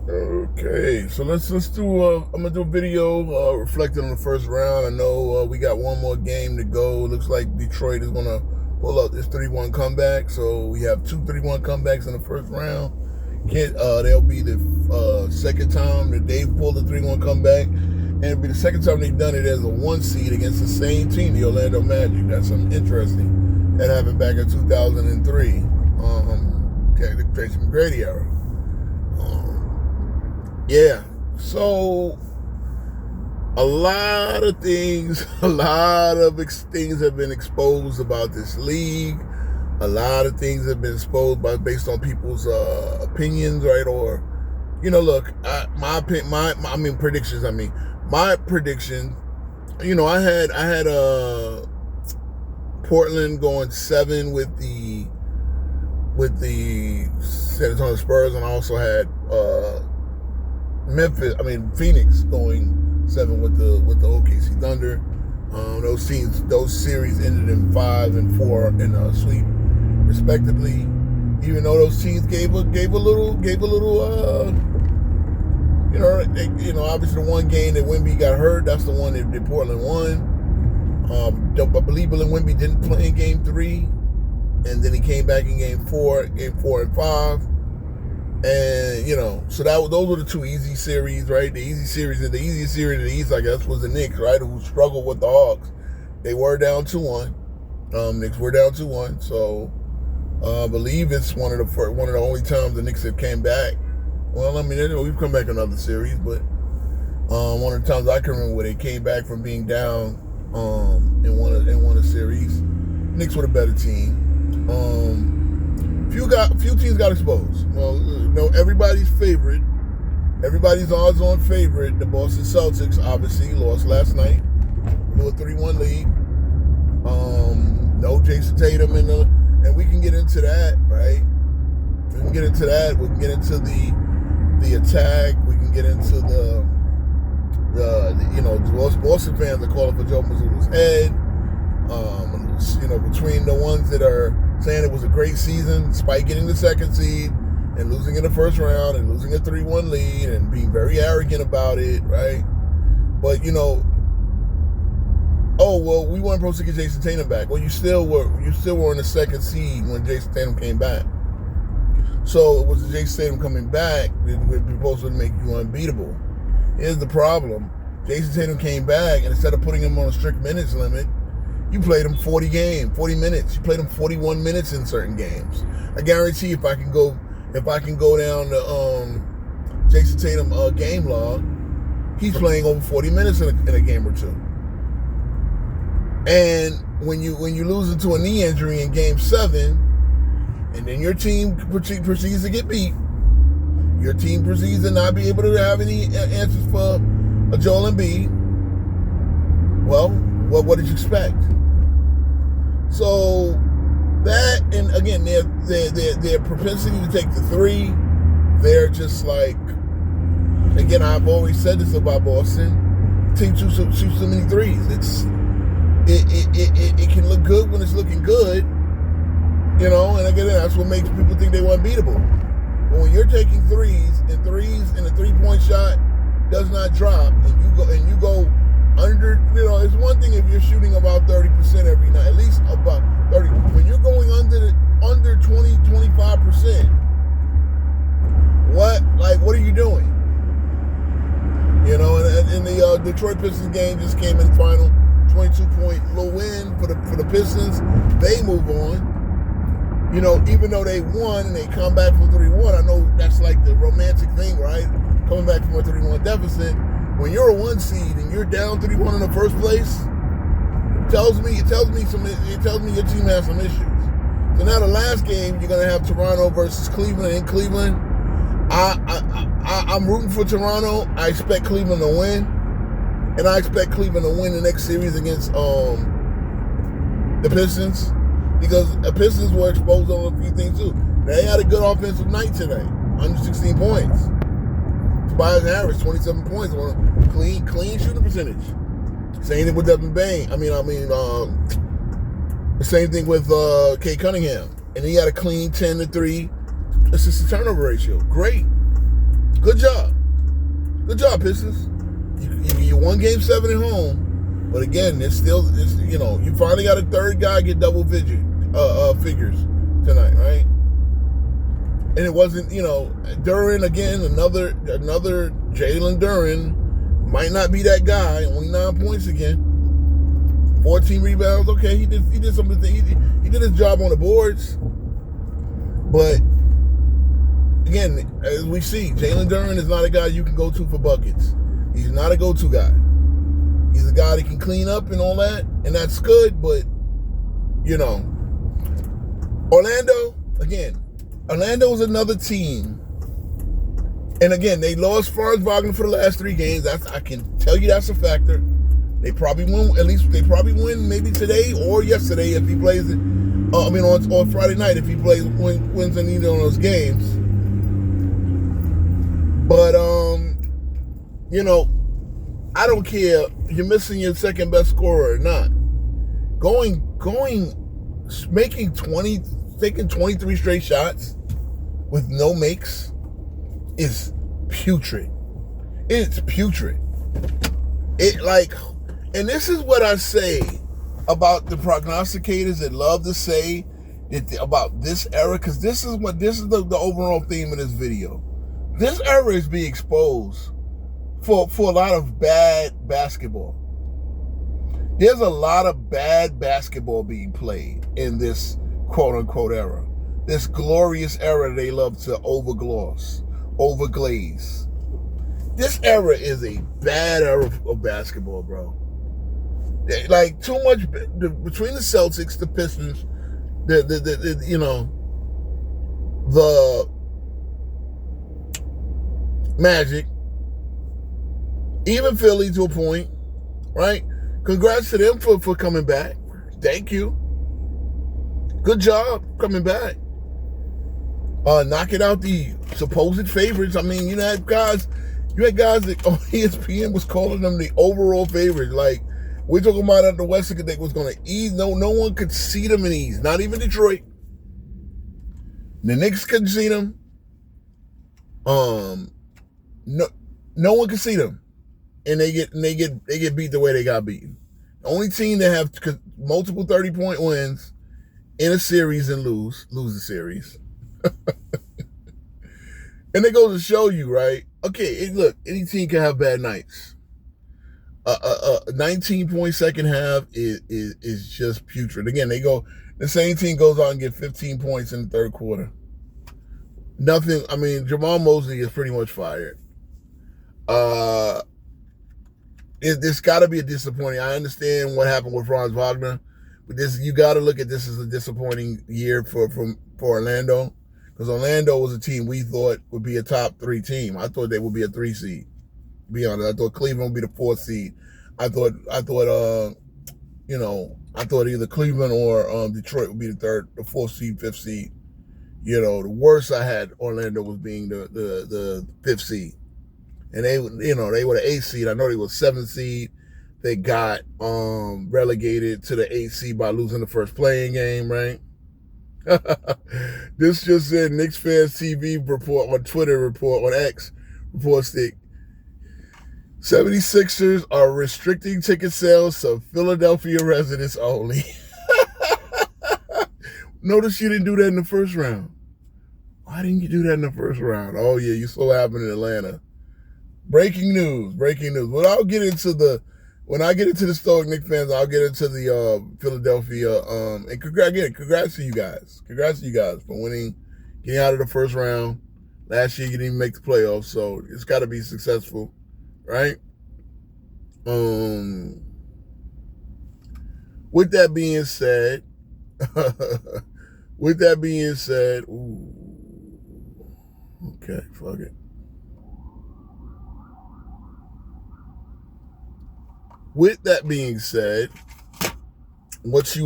Okay, so let's do. I'm gonna do a video reflecting on the first round. I know we got one more game to go. It looks like Detroit is gonna pull up this 3-1 comeback. So we have two 3-1 comebacks in the first round. They'll be the second time that they've pulled a 3-1 comeback, and it'll be the second time they've done it as a 1 seed against the same team, the Orlando Magic. That's something interesting. That happened back in 2003, the Tracy McGrady era. Yeah. So a lot of things, things have been exposed about this league. A lot of things have been exposed based on people's opinions, right? Or, look, my predictions. My prediction. I had Portland going 7 with the San Antonio Spurs, and I also had Phoenix going 7 with the OKC Thunder. Those series ended in 5 and 4 in a sweep, respectively. Even though those teams gave a little, obviously the one game that Wemby got hurt, that's the one that Portland won. I believe Bill Wemby didn't play in Game 3, and then he came back in Game 4 and 5. And so those were the two easy series, right? The easiest series in the East, I guess, was the Knicks, right? Who struggled with the Hawks. They were down 2-1. Knicks were down 2-1. So I believe it's one of the only times the Knicks have came back. Well, we've come back in other series, but one of the times I can remember where they came back from being down in one of series. Knicks were a better team. Few teams got exposed. Well, everybody's odds-on favorite, the Boston Celtics, obviously lost last night. Blew a 3-1 lead. No Jason Tatum and we can get into that, right? We can get into that. We can get into the attack. We can get into the Boston fans are calling for Joe Mazzulla's head. Between the ones that are saying it was a great season, despite getting the second seed and losing in the first round and losing a 3-1 lead and being very arrogant about it, right? But we weren't supposed to get Jason Tatum back. Well, you still were in the second seed when Jason Tatum came back. So it was Jason Tatum coming back that was supposed to make you unbeatable. Here's the problem: Jason Tatum came back, and instead of putting him on a strict minutes limit, you played him 40 minutes. You played him 41 minutes in certain games. I guarantee if I can go down the Jason Tatum game log, he's playing over 40 minutes in a game or two. And when you lose into a knee injury in Game 7, and then your team proceeds to get beat, your team proceeds to not be able to have any answers for a Joel Embiid. Well, what did you expect? So that, and again, their propensity to take the three, they're just like, again, I've always said this about Boston. Team shoots so many threes. It can look good when it's looking good, and again, that's what makes people think they were unbeatable. But when you're taking threes and a 3-point shot does not drop, and you go under, it's one thing if you're shooting about 30% every night, at least about 30. When you're going under 20, 25%, what are you doing? And the Detroit Pistons game just came in final, 22-point low win for the Pistons. They move on. Even though they won and they come back from 3-1, I know that's like the romantic thing, right? Coming back from a 3-1 deficit. When you're a 1 seed and you're down 3-1 in the first place, it tells me your team has some issues. So now the last game, you're gonna have Toronto versus Cleveland in Cleveland. I'm rooting for Toronto. I expect Cleveland to win, and I expect Cleveland to win the next series against the Pistons, because the Pistons were exposed on a few things too. They had a good offensive night today, 116 points. Tobias Harris, 27 points on a clean shooting percentage. Same thing with Devin Bain. The same thing with Kate Cunningham. And he had a clean 10-3 assist to turnover ratio. Great. Good job. job, Pistons. You won Game 7 at home, but again, it's you finally got a third guy get double figures tonight, right? And it wasn't, Duren again, another Jalen Duren might not be that guy. Only 9 points again, 14 rebounds. Okay, he did something. He did his job on the boards, but again, as we see, Jalen Duren is not a guy you can go to for buckets. He's not a go-to guy. He's a guy that can clean up and all that, and that's good, but, Orlando is another team. And again, they lost Franz Wagner for the last 3 games. I can tell you that's a factor. They probably win maybe today or yesterday if he plays it. On Friday night if he wins in either of those games. But I don't care if you're missing your second best scorer or not. Taking 23 straight shots with no makes is putrid. It's putrid. And this is what I say about the prognosticators that love to say about this era, because this is the overall theme of this video. This era is being exposed for a lot of bad basketball. There's a lot of bad basketball being played in this quote-unquote era. This glorious era they love to overglaze. This era is a bad era of basketball, bro. Like, too much between the Celtics, the Pistons, the Magic, even Philly to a point, right? Congrats to them for coming back. Thank you. Good job coming back. Knocking out the supposed favorites. I mean, you had guys that on ESPN was calling them the overall favorites. Like, we're talking about that the Western Conference was going to ease. No one could see them in ease. Not even Detroit. The Knicks couldn't see them. No one could see them, and they get beat the way they got beaten. The only team that have multiple 30-point wins in a series and lose the series. And it goes to show you, right? Okay, look, any team can have bad nights. 19-point second half is just putrid. Again, the same team goes out and get 15 points in the third quarter. Nothing. I mean, Jamal Mosley is pretty much fired. It's got to be a disappointing. I understand what happened with Franz Wagner, but you got to look at this as a disappointing year for Orlando, because Orlando was a team we thought would be a top 3 team. I thought they would be a 3 seed. To be honest, I thought Cleveland would be the 4th seed. I thought either Cleveland or Detroit would be the 4th seed, 5th seed. The worst I had Orlando was being the 5th seed. And they were the 8th seed. I know they were 7th seed. They got relegated to the 8th seed by losing the first playing game, right? This just said Knicks Fans TV report on Twitter on X reports that 76ers are restricting ticket sales to Philadelphia residents only. Notice you didn't do that in the first round. Why didn't you do that in the first round? Oh yeah, you saw what happened in Atlanta. Breaking news. Well, when I get into the Stoic Knicks fans, I'll get into the Philadelphia. And congrats to you guys. Congrats to you guys for winning, getting out of the first round. Last year, you didn't even make the playoffs, so it's got to be successful, right? With that being said, ooh, okay, fuck it. With that being said, what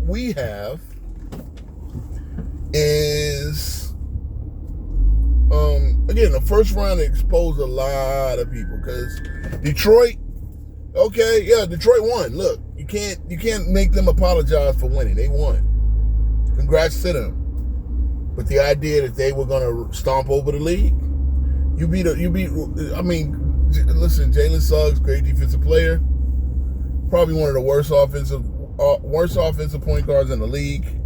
we have is, again, the first round exposed a lot of people, because Detroit, okay, yeah, Detroit won. Look, you can't make them apologize for winning. They won. Congrats to them. But the idea that they were going to stomp over the league, I mean, listen, Jalen Suggs, great defensive player, probably one of the worst offensive point guards in the league.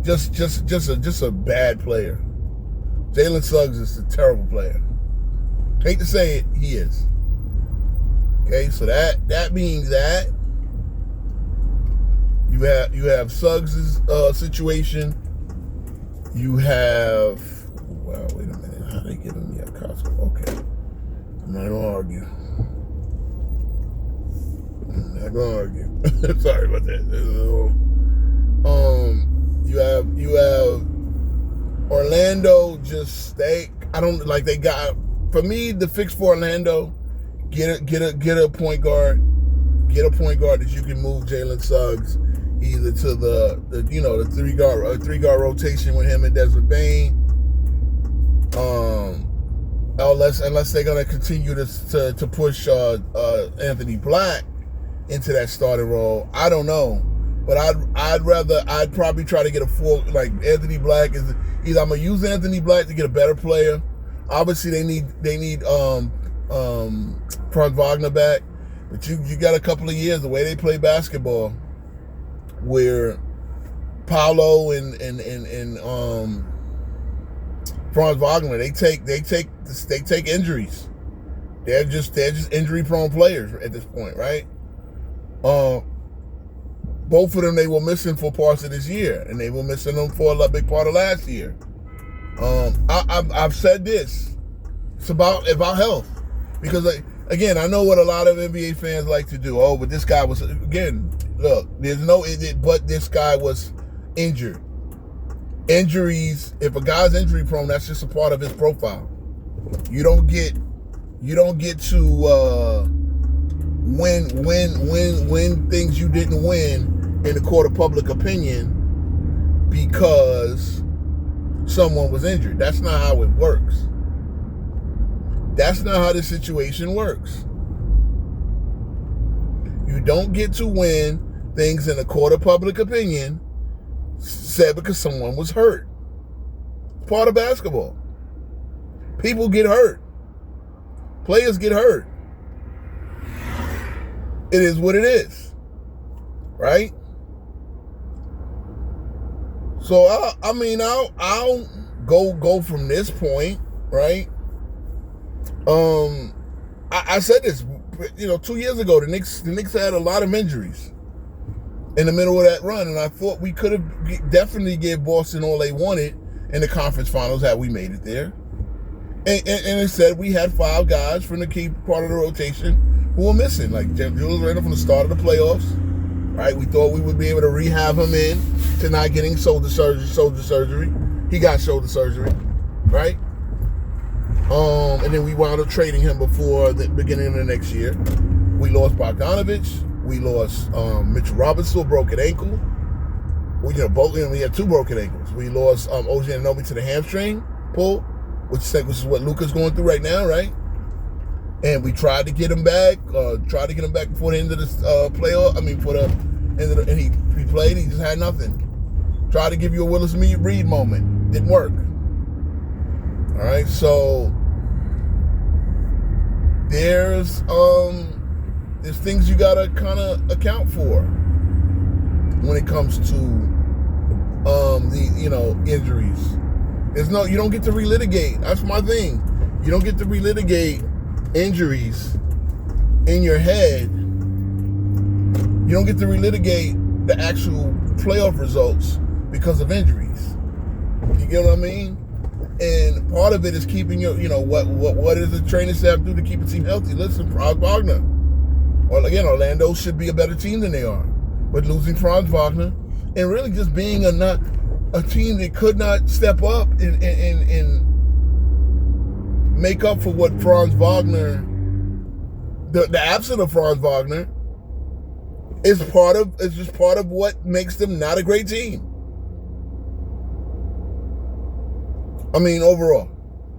Just a bad player. Jalen Suggs is a terrible player. Hate to say it, he is. Okay, so that means that you have Suggs' situation. You have, well, wait a minute, how they giving me a Costco? Okay, I'm not gonna argue. Sorry about that. You have Orlando. For me, the fix for Orlando, get a point guard, that you can move Jalen Suggs either to the three guard rotation with him and Desmond Bane. Unless they're gonna continue to push Anthony Black into that starting role, I don't know. But I'd probably try to get a full, like, Anthony Black is either I'm gonna use Anthony Black to get a better player. Obviously they need Franz Wagner back, but you got a couple of years the way they play basketball, where Paolo and Franz Wagner they take injuries. They're just injury prone players at this point, right? Both of them they were missing for parts of this year, and they were missing them for a big part of last year. I've said this. It's about health, because again, I know what a lot of NBA fans like to do. Oh, but this guy was, again, look, but this guy was injured. Injuries. If a guy's injury prone, that's just a part of his profile. You don't get to win things you didn't win in the court of public opinion because someone was injured. That's not how it works. That's not how the situation works. You don't get to win things in the court of public opinion said because someone was hurt. It's part of basketball. People get hurt. Players get hurt. It is what it is, right? So I'll go from this point, right? I said this, 2 years ago. The Knicks had a lot of injuries in the middle of that run, and I thought we could have definitely gave Boston all they wanted in the conference finals had we made it there. And instead, we had 5 guys from the key part of the rotation who were missing, like Julius Randle from the start of the playoffs, right? We thought we would be able to rehab him in to not getting shoulder surgery. He got shoulder surgery, right? And then we wound up trading him before the beginning of the next year. We lost Bogdanovich. We lost Mitchell Robinson, a broken ankle. We had 2 broken ankles. We lost OG Anunoby to the hamstring pull, which is what Luka's going through right now, right? And we tried to get him back. Before the end of the playoff. And he played. He just had nothing. Tried to give you a Willis Reed moment. Didn't work. All right, so there's things you gotta kind of account for when it comes to injuries. You don't get to relitigate. That's my thing. You don't get to relitigate injuries in your head. You don't get to relitigate the actual playoff results because of injuries. You get what I mean? And part of it is keeping what does the training staff do to keep a team healthy? Listen, Franz Wagner. Or again, Orlando should be a better team than they are. But losing Franz Wagner and really just being a team that could not step up and make up for what Franz Wagner, the absence of Franz Wagner, is just part of what makes them not a great team. I mean, overall.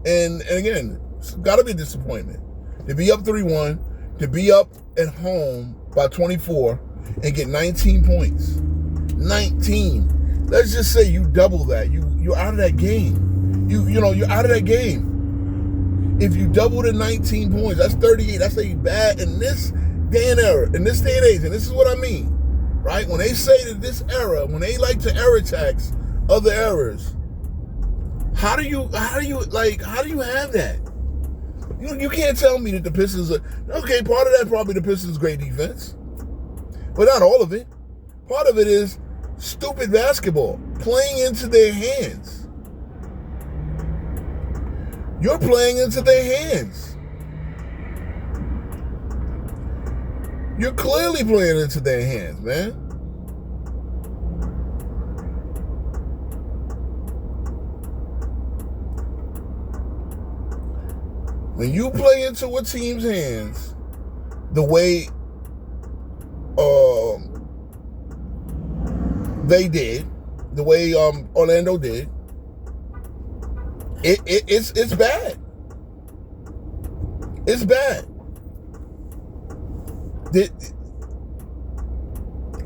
And again, it's got to be a disappointment. To be up 3-1, to be up at home by 24 and get 19 points. 19. Let's just say you double that. You're out of that game. You're out of that game. If you double the 19 points, that's 38. That's a bad in this day and era, in this day and age, and this is what I mean, right? When they say that this era, when they like to error tax other errors, how do you have that? You can't tell me that the Pistons are okay. Part of that probably the Pistons' great defense, but not all of it. Part of it is stupid basketball playing into their hands. You're playing into their hands. You're clearly playing into their hands, man. When you play into a team's hands the way they did, the way Orlando did, it's bad. It's bad.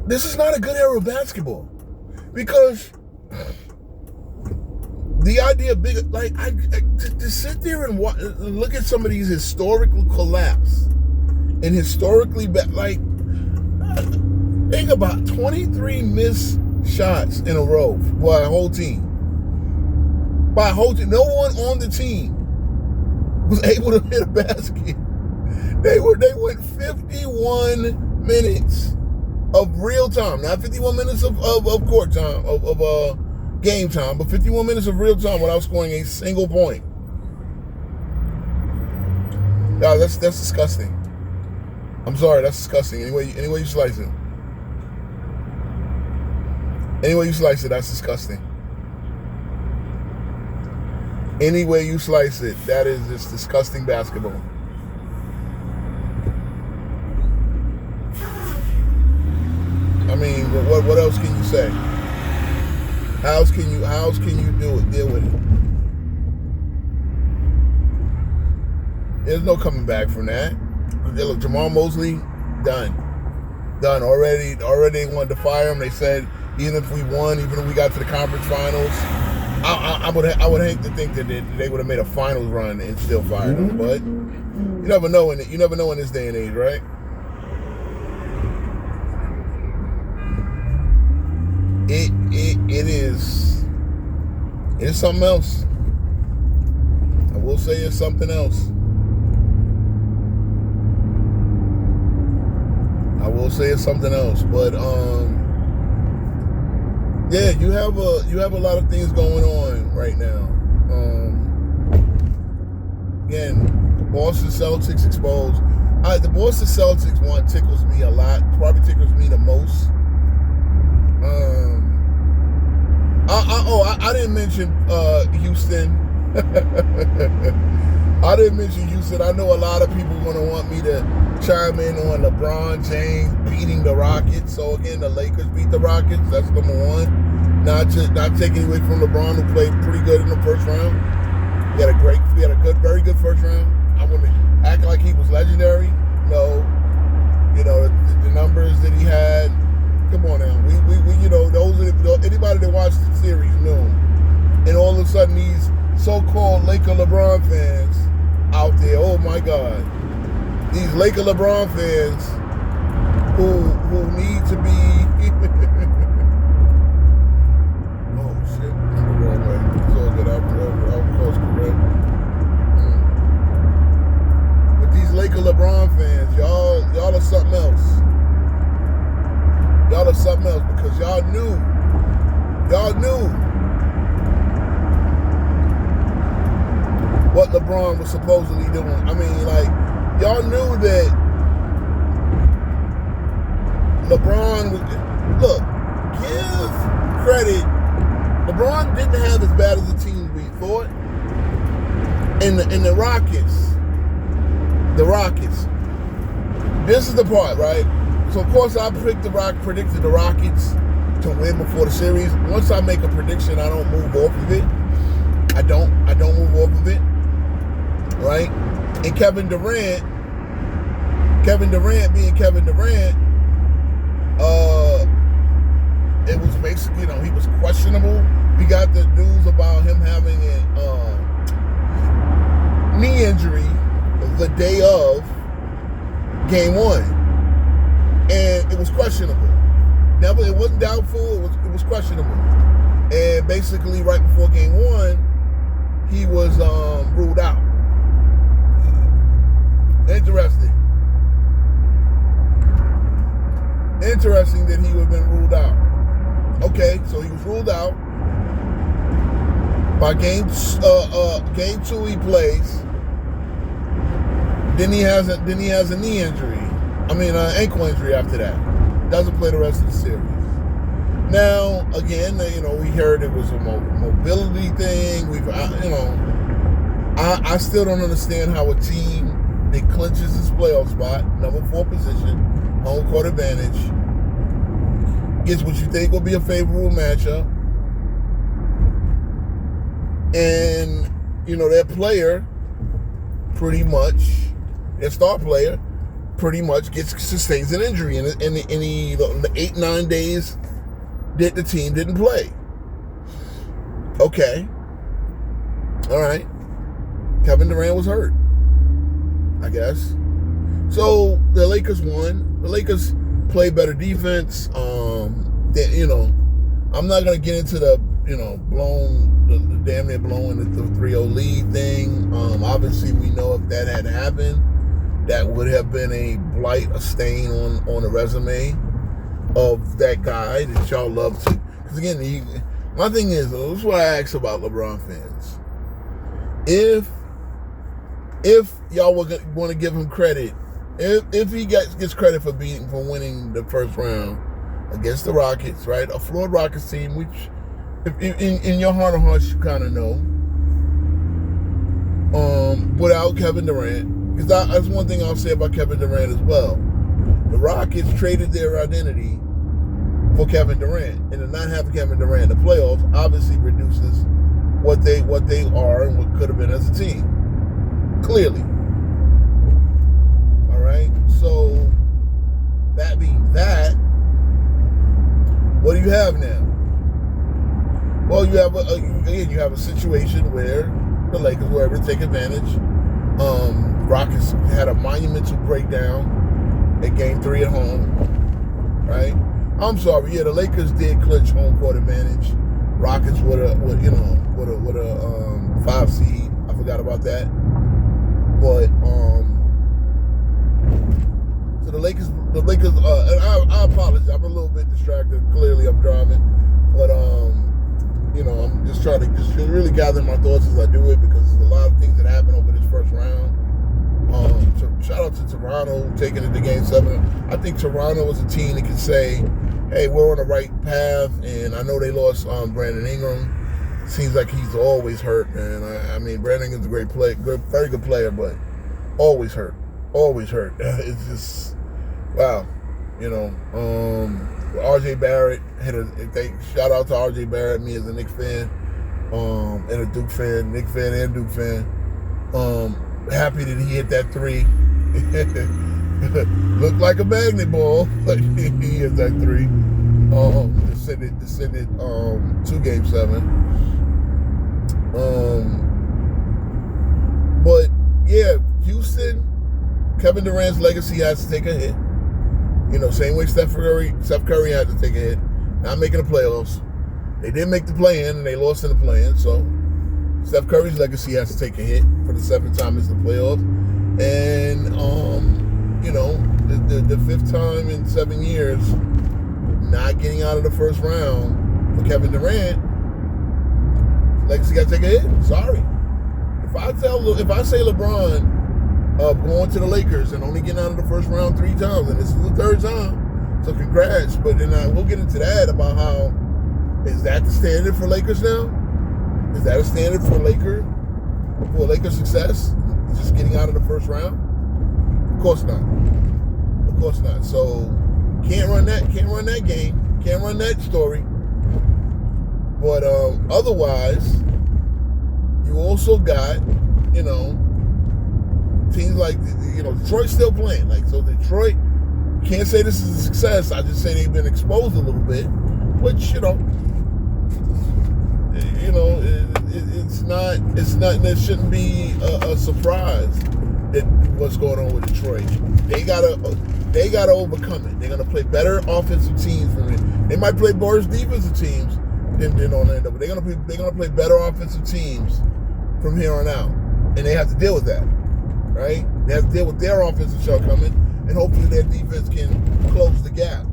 This is not a good era of basketball because the idea of big, like to sit there and look at some of these historical collapse and historically bad, like think about 23 missed shots in a row by a whole team. By a whole team, no one on the team was able to hit a basket. They went 51 minutes of real time, not 51 minutes of court time, of game time, but 51 minutes of real time without scoring a single point. No, that's disgusting. I'm sorry, that's disgusting. Anyway you slice it. Any way you slice it, that's disgusting. Any way you slice it, that is just disgusting basketball. I mean, what else can you say? How else can you deal with it? There's no coming back from that. Look, Jamal Mosley, done. Already they wanted to fire him. They said even if we won, even if we got to the conference finals, I would hate to think that they would have made a finals run and still fired him. But you never know in this day and age, right? It is something else. I will say it's something else. But yeah, you have a lot of things going on right now. Again, Boston Celtics exposed. The Boston Celtics one tickles me a lot. Probably tickles me the most. I didn't mention Houston. I didn't mention Houston. I know a lot of people are going to want me to chime in on LeBron James beating the Rockets. So again, the Lakers beat the Rockets. That's number one. Not taking away from LeBron, who played pretty good in the first round. He had a very good first round. I wouldn't act like he was legendary. No, the numbers that he had. Come on now, we anybody that watched the series knew him. And all of a sudden, these so-called Laker LeBron fans out there, oh my God, these Laker LeBron fans who need to be. Oh shit, I'm the wrong way. It's all good. I'm close, correct. But these Laker LeBron fans, y'all are something else. Y'all are something else because y'all knew what LeBron was supposedly doing. I mean, like, y'all knew that LeBron was... Look, give credit. LeBron didn't have as bad as the team we thought. And the Rockets. This is the part, right? So, of course, I predicted the Rockets to win before the series. Once I make a prediction, I don't move off of it. I don't move off of it, right? And Kevin Durant being Kevin Durant, it was basically, he was questionable. We got the news about him having a knee injury. game one, and it was questionable. Never, it wasn't doubtful. It was questionable. And basically, right before game one, he was ruled out. Interesting. Interesting that he would have been ruled out. Okay, so he was ruled out. By game two he plays. Then he has a knee injury. Ankle injury after that. Doesn't play the rest of the series. Now, again, we heard it was a mobility thing. I still don't understand how a team that clinches its playoff spot, number 4 position, home court advantage, gets what you think will be a favorable matchup, and their player, pretty much, their star player, pretty much sustains an injury in the 8-9 days that the team didn't play. Okay, all right. Kevin Durant was hurt, I guess. So the Lakers won. The Lakers play better defense. I'm not gonna get into the damn near blowing the 3-0 lead thing. Obviously, we know if that had happened, that would have been a blight, a stain on the resume of that guy that y'all love to. Because again, my thing is, this is what I ask about LeBron fans. If y'all want to give him credit, if he gets credit for winning the first round against the Rockets, right? A flawed Rockets team, which in your heart of hearts you kind of know, without Kevin Durant, because that's one thing I'll say about Kevin Durant as well. The Rockets traded their identity for Kevin Durant, and to not have Kevin Durant in the playoffs obviously reduces what they are and what could have been as a team. Clearly. All right. So that being that, what do you have now? Well, you have a situation where the Lakers were able to take advantage. Rockets had a monumental breakdown at Game 3 at home. Right. I'm sorry. Yeah, the Lakers did clinch home court advantage. Rockets with a 5 seed. I forgot about that. But so the Lakers. And I apologize. I'm a little bit distracted. Clearly, I'm driving, but I'm just trying to really gather my thoughts as I do it, because there's a lot of things that happened over this first round. So shout out to Toronto taking it to Game 7. I think Toronto is a team that can say, "Hey, we're on the right path." And I know they lost Brandon Ingram. Seems like he's always hurt, man. I mean, Brandon Ingram's a great player, very good player, but always hurt. It's just, wow. R.J. Barrett shout out to R.J. Barrett, me as a Knicks fan, and a Duke fan, Knicks fan and Duke fan. Happy that he hit that 3. Looked like a magnet ball, but he hit that 3. To send it to Game 7. But yeah, Houston, Kevin Durant's legacy has to take a hit. Same way Steph Curry had to take a hit. Not making the playoffs. They did make the play-in, and they lost in the play-in. So Steph Curry's legacy has to take a hit for the 7th time it's the playoffs. And the 5th time in 7 years not getting out of the first round for Kevin Durant, legacy got to take a hit. Sorry. If I say LeBron going to the Lakers and only getting out of the first round 3 times, and this is the 3rd time, so congrats. But then we'll get into that about how, is that the standard for Lakers now? Is that a standard for Lakers success? Just getting out of the first round? Of course not. So can't run that game. Can't run that story. But otherwise, you also got, teams like, Detroit's still playing. So Detroit, can't say this is a success. I just say they've been exposed a little bit, which, it's not, it shouldn't be a surprise. what's going on with Detroit. They gotta overcome it. They're gonna play better offensive teams from it. They might play worse defensive teams than Orlando, but they're gonna play better offensive teams from here on out, and they have to deal with that, right? They have to deal with their offensive shortcomings, and hopefully their defense can close the gap.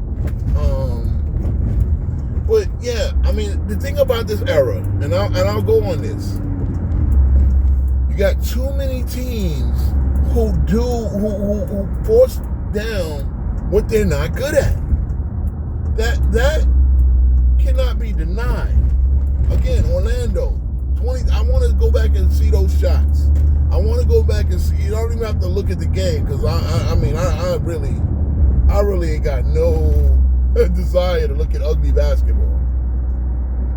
But yeah, I mean, the thing about this era, and I'll go on this. You got too many teams who force down what they're not good at. That cannot be denied. Again, Orlando, 20. I want to go back and see those shots. I want to go back and see. You don't even have to look at the game because I really ain't got no desire to look at ugly basketball.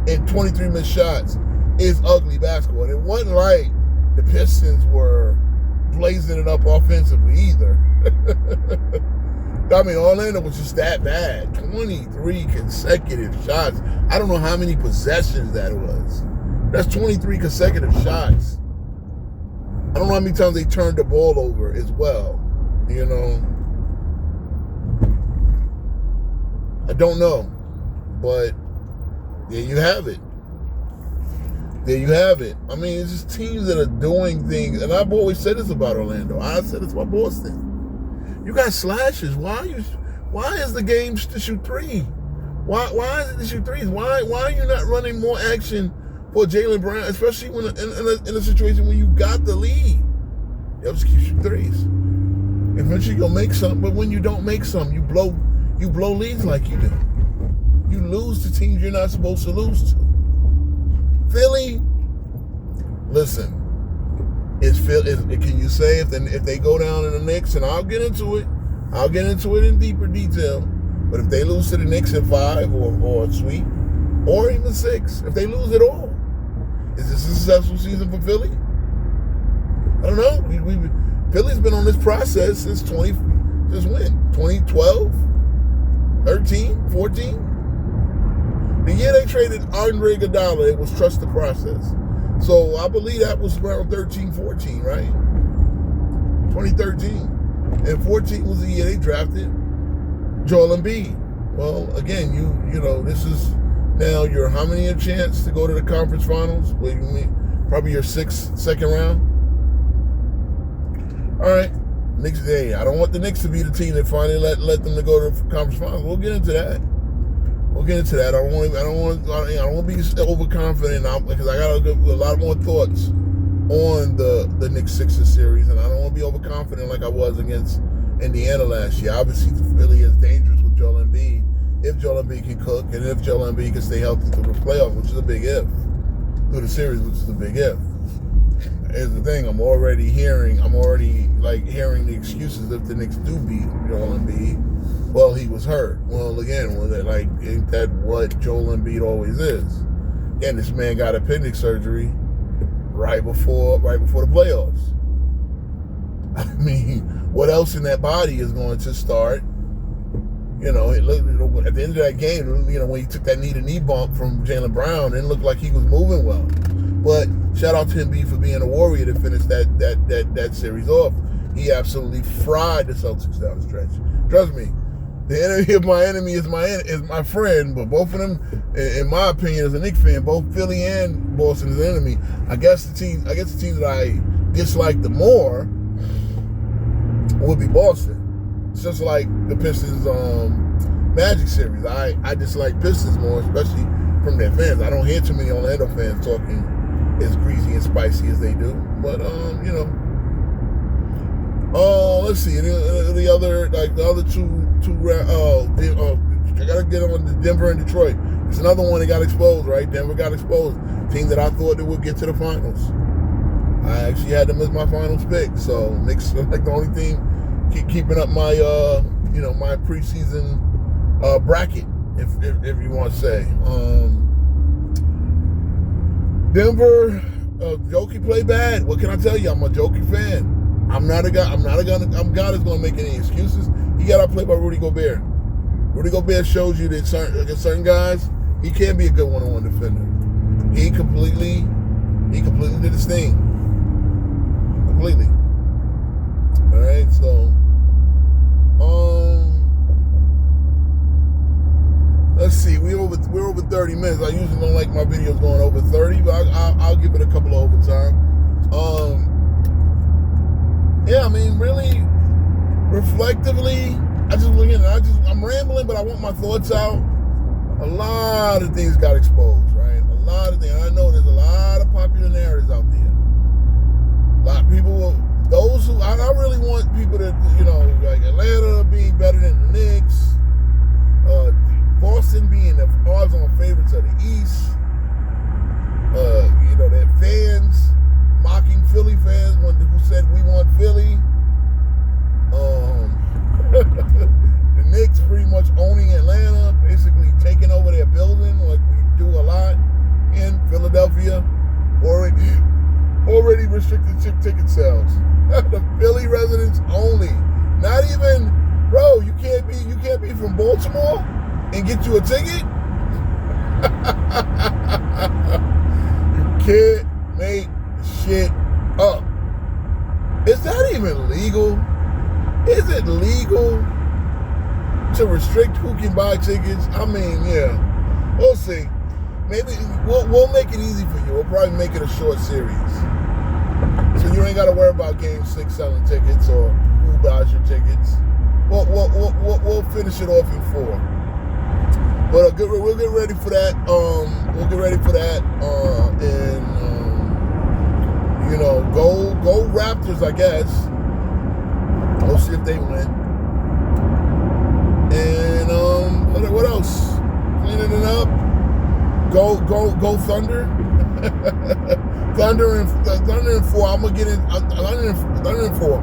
And 23 missed shots is ugly basketball. And it wasn't like the Pistons were blazing it up offensively either. I mean, Orlando was just that bad. 23 consecutive shots. I don't know how many possessions that was. That's 23 consecutive shots. I don't know how many times they turned the ball over as well. You know, I don't know. But there you have it. There you have it. I mean, it's just teams that are doing things. And I've always said this about Orlando. I said this about Boston. You got slashes. Why is the game to shoot three? Why is it to shoot threes? Why are you not running more action for Jaylen Brown, especially when in a situation when you got the lead? You just keep shooting threes. Eventually you'll make some, but when you don't make some, you blow leads like you do. You lose to teams you're not supposed to lose to. Philly, listen. Can you say if they go down in the Knicks, and I'll get into it in deeper detail, but if they lose to the Knicks in 5 or a sweep, or even 6, if they lose at all, is this a successful season for Philly? I don't know. Philly's been on this process since when? 2012, 13, 14? The year they traded Andre Iguodala, it was trust the process. So I believe that was around 13, 14, right? 2013. And 14 was the year they drafted Joel Embiid. Well, again, you know, this is now your how many a chance to go to the conference finals? What do you mean? Probably your second round. All right. Knicks day. I don't want the Knicks to be the team that finally let them to go to the conference finals. We'll get into that. I don't want to be overconfident because I got a lot more thoughts on the Knicks Sixers series, and I don't want to be overconfident like I was against Indiana last year. Obviously, Philly is dangerous with Joel Embiid if Joel Embiid can cook, and if Joel Embiid can stay healthy through the playoffs, which is a big if, through the series, which is a big if. Here's the thing: I'm already hearing the excuses if the Knicks do beat Joel Embiid. Well, he was hurt. Well, again, ain't that what Joel Embiid always is? Again, this man got appendix surgery right before the playoffs. I mean, what else in that body is going to start? You know, at the end of that game, you know, when he took that knee bump from Jaylen Brown, it didn't look like he was moving well. But shout out to Embiid for being a warrior to finish that series off. He absolutely fried the Celtics down the stretch. Trust me. The enemy of my enemy is my friend, but both of them, in my opinion, as a Knicks fan, both Philly and Boston is an enemy. I guess the team that I dislike the more would be Boston. It's just like the Pistons Magic series. I dislike Pistons more, especially from their fans. I don't hear too many Orlando fans talking as greasy and spicy as they do. But you know. Let's see. The other two. I gotta get on the Denver and Detroit. It's another one that got exposed, right? Denver got exposed. Team that I thought that would get to the finals. I actually had them as my finals pick. So Knicks are like the only team keeping up my my preseason bracket, if you want to say. Denver, Jokic played bad. What can I tell you? I'm a Jokic fan. I'm a guy that's going to make any excuses. He got outplayed by Rudy Gobert. Rudy Gobert shows you that against certain guys, he can't be a good one-on-one defender. He completely did his thing. Completely. reflectively, I'm rambling, but I want my thoughts out. A lot of things got exposed, right? A lot of things. I know there's a lot of popular narratives out there. A lot of people, those who, I really want people to, like Atlanta being better than the Knicks, Boston being the odds-on favorites of the East, their fans mocking Philly fans who said we want Philly. The Knicks pretty much owning Atlanta, basically taking over their building like we do a lot in Philadelphia. Already restricted ticket sales. The Philly residents only. Not even, bro. You can't be from Baltimore and get you a ticket. You can't make shit up. Is that even legal? Is it legal to restrict who can buy tickets? I mean, yeah, we'll see. Maybe we'll make it easy for you. We'll probably make it a short series, so you ain't got to worry about Game 6 selling tickets or who buys your tickets. We'll finish it off in 4. But we'll get ready for that. We'll get ready for that. Go Raptors, I guess. We'll see if they win. And what else? Cleaning it up. Go Thunder. Thunder and 4. I'm gonna get in. Thunder and 4.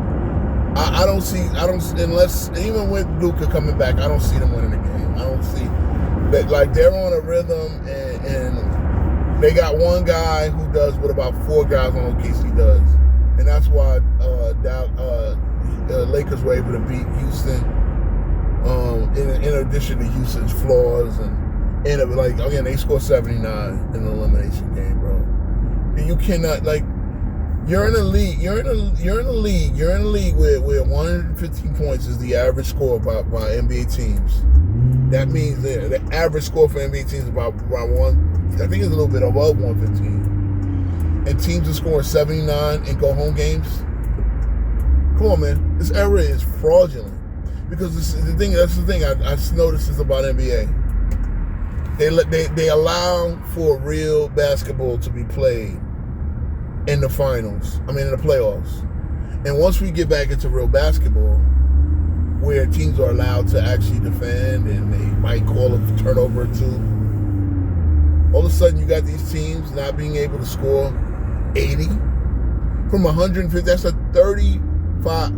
I don't see unless even with Luka coming back, I don't see them winning the game. I don't see that, like, they're on a rhythm and they got one guy who does what about 4 guys on OKC does, and that's why Lakers were able to beat Houston. In addition to Houston's flaws and like again they scored 79 in an elimination game, bro. And you cannot, like, you're in a league where 115 points is the average score by NBA teams. That means the average score for NBA teams is about I think it's a little bit above 115. And teams are scoring 79 in go-home games. Come on, man. This era is fraudulent. Because that's the thing I noticed is about NBA. They allow for real basketball to be played in the finals. I mean, in the playoffs. And once we get back into real basketball, where teams are allowed to actually defend and they might call a turnover or 2, all of a sudden you got these teams not being able to score 80 from 150. That's a 35.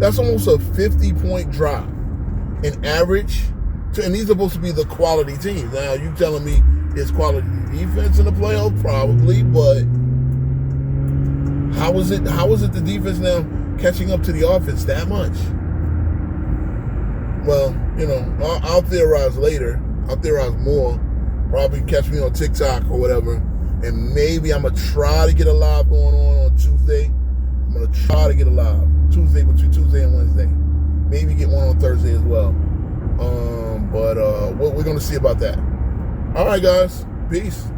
That's almost a 50-point drop in average. And these are supposed to be the quality teams. Now, you telling me it's quality defense in the playoffs? Probably, but how is it the defense now catching up to the offense that much? Well, I'll theorize later. I'll theorize more. Probably catch me on TikTok or whatever. And maybe I'm going to try to get a live going on Tuesday. I'm going to try to get a live between Tuesday and Wednesday. Maybe get one on Thursday as well. But we're going to see about that. All right, guys. Peace.